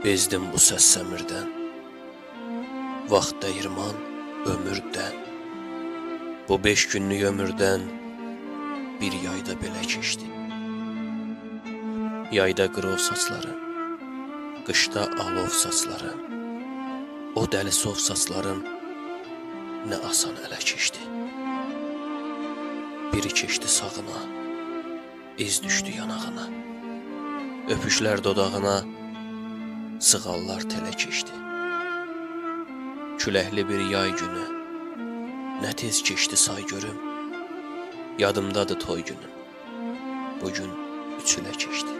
Bezdim bu səs-səmirdən, vaxt dəyirman ömürdən. Bu 5 günlük ömürdən bir yayda belə keçdi. Yayda qırov saçları, qışda alov saçları, o dəli sov saçların nə asan ələ keçdi. Biri keçdi sağına, iz düşdü yanağına, öpüşlər dodağına, sığallar telə keçdi. Küləkli bir yay günü, nə tez keçdi say görüm, yadımdadır toy günüm, bugün 3 ilə keçdi.